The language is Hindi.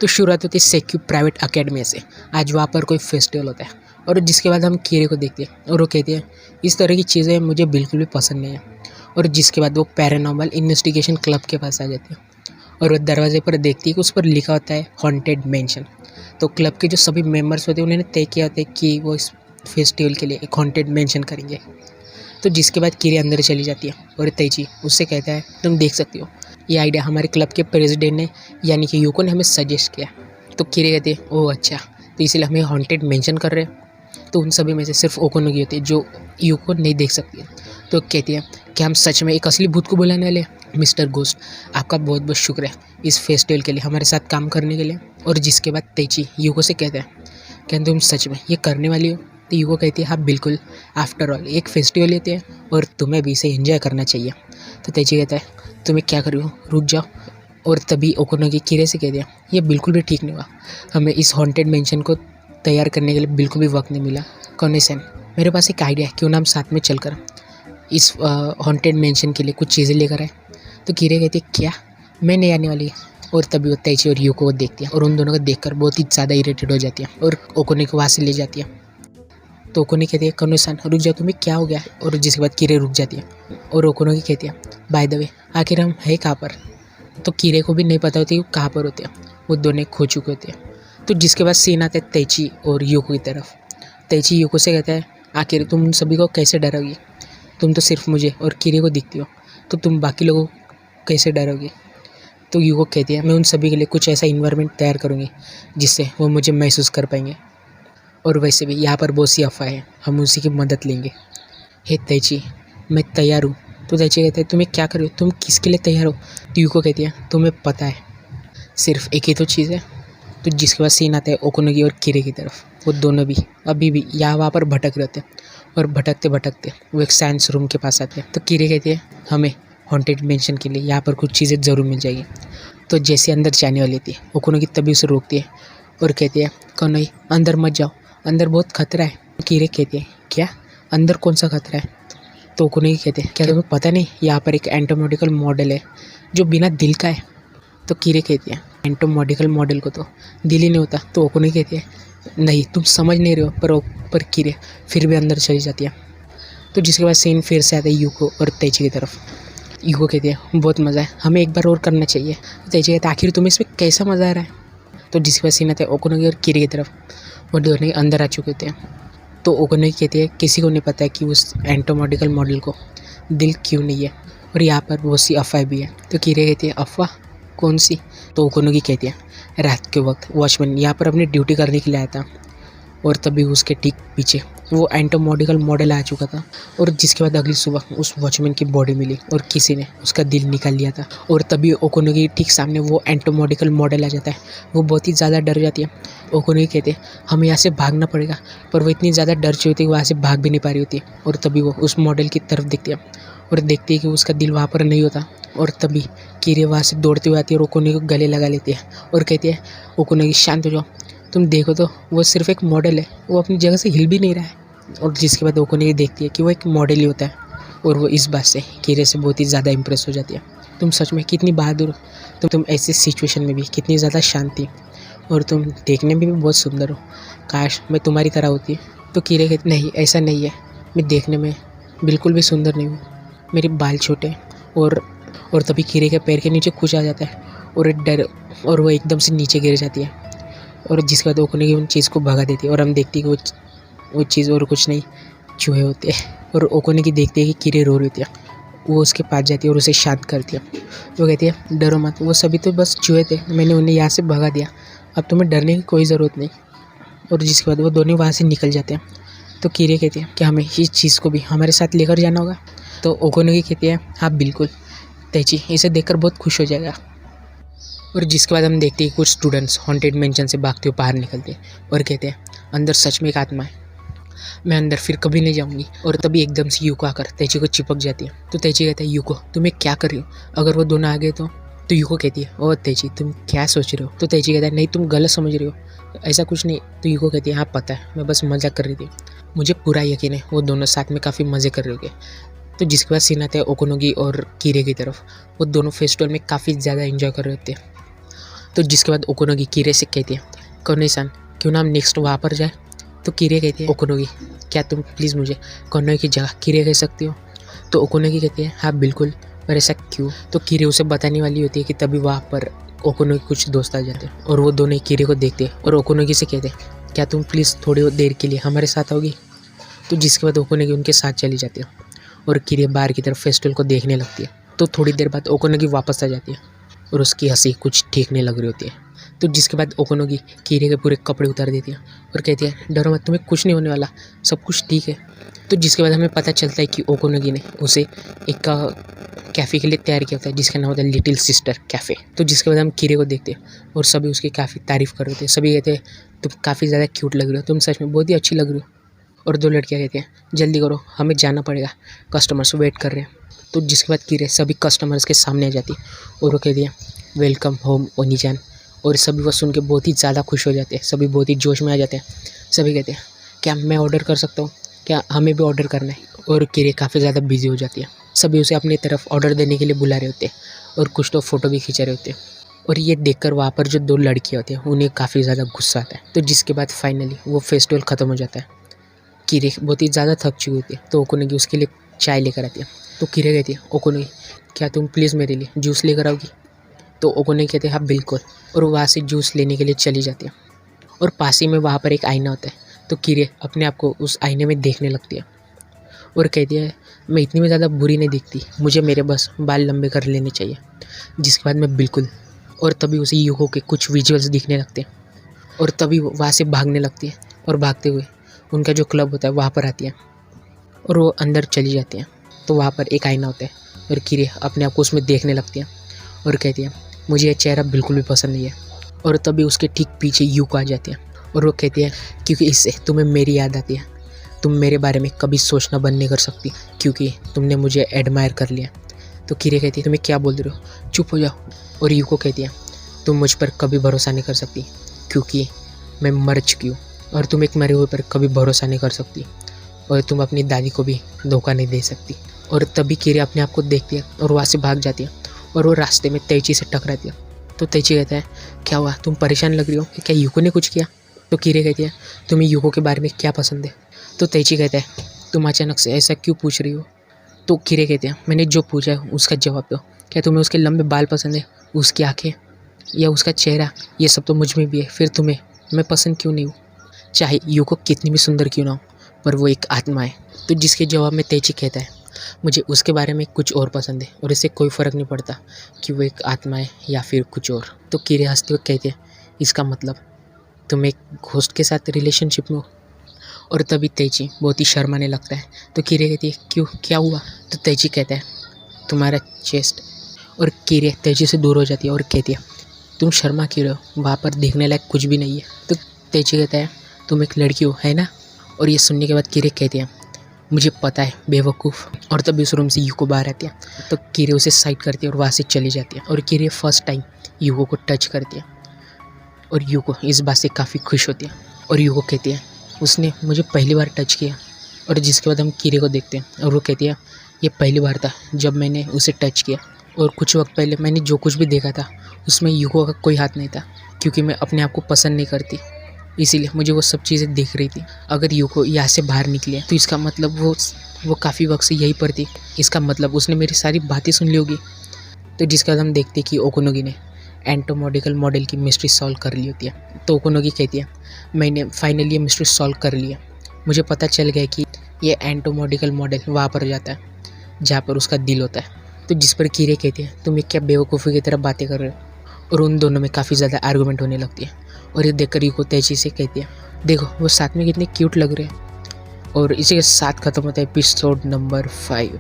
तो शुरुआत होती है सेक्यू प्राइवेट अकेडमी से। आज वहाँ पर कोई फेस्टिवल होता है और जिसके बाद हम कीरे को देखते हैं और वो कहती है इस तरह की चीज़ें मुझे बिल्कुल भी पसंद नहीं है। और जिसके बाद वो पैरानॉर्मल इन्वेस्टिगेशन क्लब के पास आ जाती है और वो दरवाजे पर देखती है कि उस पर लिखा होता है हॉन्टेड मेंशन। तो क्लब के जो सभी मेंबर्स होते हैं उन्होंने तय किया होता है कि वो इस फेस्टिवल के लिए एक हॉन्टेड मेंशन करेंगे। तो जिसके बाद कीरे अंदर चली जाती है और तेजी उससे कहता है तुम देख सकती हो ये आइडिया हमारे क्लब के प्रेसिडेंट ने यानी कि यूको ने हमें सजेस्ट किया। तो कीरे कहते हैं ओह अच्छा, तो इसलिए हमें हॉन्टेड मेंशन कर रहे हैं। तो उन सभी में से सिर्फ ओकोनोगी होती है जो यूको नहीं देख सकती है। तो कहती है कि हम सच में एक असली भूत को बुलाने वाले हैं। मिस्टर गोस्ट आपका बहुत बहुत शुक्र है इस फेस्टिवल के लिए हमारे साथ काम करने के लिए। और जिसके बाद तेची यूको से कहता है क्या तुम सच में ये करने वाली हो। तो यूको कहती है हाँ बिल्कुल, आफ्टर ऑल एक फेस्टिवल लेते हैं और तुम्हें भी इसे एंजॉय करना चाहिए। तो तेची कहता है तुम्हें क्या कर रही हो, रुक जाओ। और तभी ओकोनोगी कीरे से कह दिया ये बिल्कुल भी ठीक नहीं हुआ, हमें इस हॉन्टेड मेंशन को तैयार करने के लिए बिल्कुल भी वक्त नहीं मिला। कॉनिसन मेरे पास एक आइडिया है, क्यों ना हम साथ में चलकर इस हॉन्टेड मेंशन के लिए कुछ चीज़ें लेकर आए। तो कीरे कहती है क्या, मैं नहीं आने वाली है। और तभी वो तेची और यूको को देखती है और उन दोनों को देखकर बहुत ही ज़्यादा इरिटेट हो जाती है और ओकोनी को वहाँ से ले जाती है। तो ओकोनी कहती है कॉनिसन रुक जाओ, तुम्हें क्या हो गया। और जिसके बाद कीरे रुक जाती है और ओकोनोगी कहती है बाय द वे आखिर हम है कहाँ पर। तो कीरे को भी नहीं पता होती वो कहाँ पर होते हैं, वो दोनों खो चुके होते हैं। तो जिसके बाद सीन आता है तेची और यूको की तरफ। तेची यूको से कहता है आखिर तुम उन सभी को कैसे डरोगी, तुम तो सिर्फ मुझे और कीरे को दिखती हो, तो तुम बाकी लोगों को कैसे डरोगी। तो यूको कहती है मैं उन सभी के लिए कुछ ऐसा इन्वायरमेंट तैयार करूँगी जिससे वो मुझे महसूस कर पाएंगे। और वैसे भी यहाँ पर बहुत सी अफवाह है, हम उसी की मदद लेंगे। हे तेची मैं तैयार हूँ। तो तेची कहते हैं तुम्हें क्या करो, तुम किसके लिए तैयार हो। तो यूको कहती है तुम्हें पता है सिर्फ एक ही तो चीज़ है। तो जिसके बाद सीन आता है ओकोनोगी और कीरे की तरफ। वो दोनों भी अभी भी यहाँ वहाँ पर भटक रहते हैं और भटकते भटकते वो एक साइंस रूम के पास आते हैं। तो कीरे कहती है हमें हॉन्टेड मेंशन के लिए यहाँ पर कुछ चीज़ें ज़रूर मिल जाएगी। तो जैसे अंदर जाने वाली थी ओकोनोगी तभी उसे रोकती है और कहती है कौनोई अंदर मत जाओ, अंदर बहुत खतरा है। तो कीरे कहती है क्या, अंदर कौन सा खतरा है। तो ओकोनोगी कहते हैं क्या तुम्हें पता नहीं यहाँ पर एक एंटोमोडिकल मॉडल है जो बिना दिल का है। तो कीरे कहती है एंटोमोडिकल मॉडल को तो दिल ही नहीं होता। तो ओकोनोगी कहती है नहीं तुम समझ नहीं रहे हो। पर कीरे फिर भी अंदर चली जाती है। तो जिसके बाद सीन फिर से आता है यूको और तेची की तरफ। यूको कहती है बहुत मज़ा है, हमें एक बार और करना चाहिए। तो तेची कहती है आखिर तुम्हें इसमें कैसा मज़ा आ रहा है। तो जिसके बाद सीन आता है ओकोनोगी और कीरे की तरफ। वो दोनों अंदर आ चुके होते हैं। तो ओकोनोगी कहती है किसी को नहीं पता है कि उस एंटोमोडिकल मॉडल को दिल क्यों नहीं है और यहाँ पर बहुत सी अफवाह भी है। तो कीरे कहती है अफवाह कौन सी। तो ओकोनोगी कहती है रात के वक्त वॉचमैन यहाँ पर अपनी ड्यूटी करने के लिए आया था और तभी उसके ठीक पीछे वो एंटोमोडिकल मॉडल आ चुका था। और जिसके बाद अगली सुबह उस वॉचमैन की बॉडी मिली और किसी ने उसका दिल निकाल लिया था। और तभी ओकोनोगी ठीक सामने वो एंटोमोडिकल मॉडल आ जाता है। वो बहुत ही ज़्यादा डर जाती है। ओकोनोगी कहते हैं हमें यहाँ से भागना पड़ेगा, पर वो इतनी ज़्यादा डर चुकी थी वो वहाँ से भाग भी नहीं पा रही होती। और तभी वो उस मॉडल की तरफ देखती है और देखती है कि उसका दिल वहाँ पर नहीं होता। और तभी कीरे वहाँ से दौड़ती हुई आती है और ओकोनोगी को गले लगा लेती है और कहती है ओकोनोगी शांत हो जाओ, तुम देखो तो वो सिर्फ एक मॉडल है, वो अपनी जगह से हिल भी नहीं रहा है। और जिसके बाद ओकोनोगी देखती है कि वो एक मॉडल ही होता है और वो इस बात से कीरे से बहुत ही ज़्यादा इंप्रेस हो जाती है। तुम सच में कितनी बहादुर हो, तो तुम ऐसी सिचुएशन में भी कितनी ज़्यादा शांत थी और तुम देखने में भी बहुत सुंदर हो, काश मैं तुम्हारी तरह होती। तो कीरे कहती नहीं ऐसा नहीं है, मैं देखने में बिल्कुल भी सुंदर नहीं हूँ, मेरे बाल छोटे। और तभी कीरे के पैर के नीचे कुछ आ जाता है और वो एकदम से नीचे गिर जाती है। और जिसके बाद ओकोनोगी उन चीज़ को भगा देती है और हम देखती है कि वो चीज़ और कुछ नहीं चूहे होते हैं। और ओकोनोगी देखती है कि कीरे रो रही होती है, वो उसके पास जाती है और उसे शांत करती है। वो कहती है डरो मत, वो सभी तो बस चूहे थे, मैंने उन्हें यहाँ से भगा दिया, अब तुम्हें डरने की कोई ज़रूरत नहीं। और जिसके बाद वो दोनों वहाँ से निकल जाते हैं। तो कीरे कहते हैं कि हमें इस चीज़ को भी हमारे साथ लेकर जाना होगा। तो ओकोनोगी कहती है हाँ बिल्कुल, तेची इसे देखकर बहुत खुश हो जाएगा। और जिसके बाद हम देखते हैं कुछ स्टूडेंट्स हॉन्टेड मेंशन से भागते हुए बाहर निकलते हैं और कहते हैं अंदर सच में एक आत्मा है, मैं अंदर फिर कभी नहीं जाऊंगी। और तभी एकदम से यूको आकर तेची को चिपक जाती है। तो तेची कहता है यूको तुम्हें क्या कर रही हो, अगर वो दोनों आ गए तो। यूको कहती है ओह तेची तुम क्या सोच रहे हो। तो तेची कहता है नहीं तुम गलत समझ रही हो, ऐसा कुछ नहीं। तो यूको कहती है हाँ पता है, मैं बस मजाक कर रही थी, मुझे पूरा यकीन है वो दोनों साथ में काफ़ी मज़े कर रहे होंगे। तो जिसके बाद सीन आता है ओकोनोगी और कीरे की तरफ। वो दोनों फेस्टिवल में काफ़ी ज़्यादा एंजॉय कर रहे होते हैं। तो जिसके बाद ओकोनोगी कीरे से कहती है, कोने-सान क्यों ना हम नेक्स्ट वहाँ पर जाए। तो कीरे कहती है, ओकोनोगी क्या तुम प्लीज़ मुझे कोनोगी की जगह कीरे कह सकती हो। तो ओकोनोगी कहती है, हाँ बिल्कुल, पर ऐसा क्यों। तो कीरे उसे बताने वाली होती है कि तभी वहाँ पर ओकोनोगी कुछ दोस्त आ जाते हैं और वो दोनों कीरे को देखते हैं और ओकोनोगी से कहते हैं, क्या तुम प्लीज़ थोड़ी देर के लिए हमारे साथ आओगी। तो जिसके बाद ओकोनोगी उनके साथ चली जाती है और कीरे बाहर की तरफ फेस्टिवल को देखने लगती है। तो थोड़ी देर बाद ओकोनोगी वापस आ जाती है और उसकी हंसी कुछ ठीक नहीं लग रही होती है। तो जिसके बाद ओकोनोगी कीरे के पूरे कपड़े उतार देती है और कहती है, डरो मत, तुम्हें कुछ नहीं होने वाला, सब कुछ ठीक है। तो जिसके बाद हमें पता चलता है कि ओकोनोगी ने उसे एक कैफ़े के लिए तैयार किया होता है जिसका नाम होता है लिटिल सिस्टर कैफ़े। तो जिसके बाद हम कीरे को देखते हैं और सभी उसकी काफ़ी तारीफ़ कर रहे थे। सभी कहते हैं, तुम काफ़ी ज़्यादा क्यूट लग रहे हो, तुम सच में बहुत ही अच्छी लग रही हो। और दो लड़कियाँ कहती हैं, जल्दी करो, हमें जाना पड़ेगा, कस्टमर्स वेट कर रहे हैं। तो जिसके बाद कीरे सभी कस्टमर्स के सामने आ जाती और वो कहती है, वेलकम होम ओनीजान। और सभी वो सुन के बहुत ही ज़्यादा खुश हो जाते हैं, सभी बहुत ही जोश में आ जाते हैं। सभी कहते हैं, क्या मैं ऑर्डर कर सकता हूँ, क्या हमें भी ऑर्डर करना है। और कीरे काफ़ी ज़्यादा बिजी हो जाती है, सभी उसे अपनी तरफ ऑर्डर देने के लिए बुला रहे होते हैं और कुछ तो फ़ोटो भी खींचा रहे होते हैं। और ये देखकर वहाँ पर जो दो लड़कियाँ होती हैं उन्हें काफ़ी ज़्यादा गुस्सा आता है। तो जिसके बाद फाइनली वो फेस्टिवल ख़त्म हो जाता है। कीरे बहुत ही ज़्यादा थक चुकी होती है तो ओकोनोगी उसके लिए चाय लेकर आती है। तो कीरे कहती है, ओकोनोगी क्या तुम प्लीज़ मेरे लिए जूस लेकर आओगी। तो ओकोनोगी कहते हैं, हाँ बिल्कुल। और वो वहाँ से जूस लेने के लिए चली जाती है और पास ही में वहाँ पर एक आईना होता है। तो कीरे अपने आप को उस आईने में देखने लगती है और कहती है, मैं इतनी भी ज़्यादा बुरी नहीं दिखती, मुझे मेरे बस बाल लंबे कर लेने चाहिए। जिसके बाद मैं बिल्कुल। और तभी उसे यूको के कुछ विजुअल्स दिखने लगते हैं और तभी वो वहाँ से भागने लगती है और भागते हुए उनका जो क्लब होता है वहाँ पर आती है और वो अंदर चली जाती है। तो वहाँ पर एक आईना होता है और कीरे अपने आप को उसमें देखने लगती है और कहती है, मुझे यह चेहरा बिल्कुल भी पसंद नहीं है। और तभी उसके ठीक पीछे यूको आ जाती है और वो कहती है, क्योंकि इससे तुम्हें मेरी याद आती है, तुम मेरे बारे में कभी सोचना बंद नहीं कर सकती क्योंकि तुमने मुझे एडमायर कर लिया। तो कीरे कहती है, तुम्हें क्या बोल रहे हो, चुप हो जाओ। और यूको कहती है, तुम मुझ पर कभी भरोसा नहीं कर सकती क्योंकि मैं मर चुकी हूँ और तुम एक मरे हुए पर कभी भरोसा नहीं कर सकती और तुम अपनी दादी को भी धोखा नहीं दे सकती। और तभी कीरे अपने आप को देखती है और वहाँ से भाग जाती है और वो रास्ते में तैची से टकराती है। तो तैची कहता है, क्या हुआ, तुम परेशान लग रही हो, क्या यूको ने कुछ किया। तो कीरे कहती है, तुम्हें यूको के बारे में क्या पसंद है। तो तैची कहता है, तुम अचानक से ऐसा क्यों पूछ रही हो। तो कीरे कहते हैं, मैंने जो पूछा है उसका जवाब दो, क्या तुम्हें उसके लंबे बाल पसंद है, उसकी आँखें या उसका चेहरा, ये सब तो मुझ में भी है, फिर तुम्हें मैं पसंद क्यों नहीं हूँ। चाहे यूको कितनी भी सुंदर क्यों ना हो पर वो एक आत्मा है। तो जिसके जवाब में तैची कहता है, मुझे उसके बारे में कुछ और पसंद है और इससे कोई फ़र्क नहीं पड़ता कि वो एक आत्मा है या फिर कुछ और। तो कीरे हंसते हुए कहते हैं, इसका मतलब तुम एक घोस्ट के साथ रिलेशनशिप में हो। और तभी तैची बहुत ही शर्माने लगता है। तो कीरे कहती है, क्यों, क्या हुआ। तो तैची कहता है, तुम्हारा चेस्ट। और कीरे तैची से दूर हो जाती है और कहती है, तुम शर्मा क्यों रहे हो, वहाँ पर देखने लायक कुछ भी नहीं है। तो तैची कहता है, तुम एक लड़की हो, है ना। और ये सुनने के बाद कीरे कहते हैं, मुझे पता है बेवकूफ़। और तभी उस रूम से यूको बाहर आती है। तो कीरे उसे साइड करती है और वहाँ से चली जाती है और कीरे फर्स्ट टाइम यूको को टच करती है और यूको इस बात से काफ़ी खुश होती है। और यूको कहती है, उसने मुझे पहली बार टच किया। और जिसके बाद हम कीरे को देखते हैं और वो कहती है, ये पहली बार था जब मैंने उसे टच किया और कुछ वक्त पहले मैंने जो कुछ भी देखा था उसमें यूको का कोई हाथ नहीं था क्योंकि मैं अपने आप को पसंद नहीं करती, इसीलिए मुझे वो सब चीज़ें दिख रही थी। अगर यूको यहाँ से बाहर निकले तो इसका मतलब वो काफ़ी वक्त से यहीं पर थी, इसका मतलब उसने मेरी सारी बातें सुन ली होगी। तो जिसके बाद हम देखते हैं कि ओकोनोगी ने एंटोमोडिकल मॉडल की मिस्ट्री सॉल्व कर ली होती है। तो ओकोनोगी कहती है, मैंने फाइनली ये मिस्ट्री सॉल्व कर लिया, मुझे पता चल गया कि ये एंटोमोडिकल मॉडल वहाँ पर जाता है जहाँ पर उसका दिल होता है। तो जिस पर कीरे कहते हैं, तुम ये क्या बेवकूफ़ी की तरह बातें कर रहे हो। और उन दोनों में काफ़ी ज़्यादा आर्गूमेंट होने लगती है और ये देखकर यूको तैची से कहती है, देखो वो साथ में कितने क्यूट लग रहे हैं। और इसी के साथ ख़त्म होता है एपिसोड नंबर 5।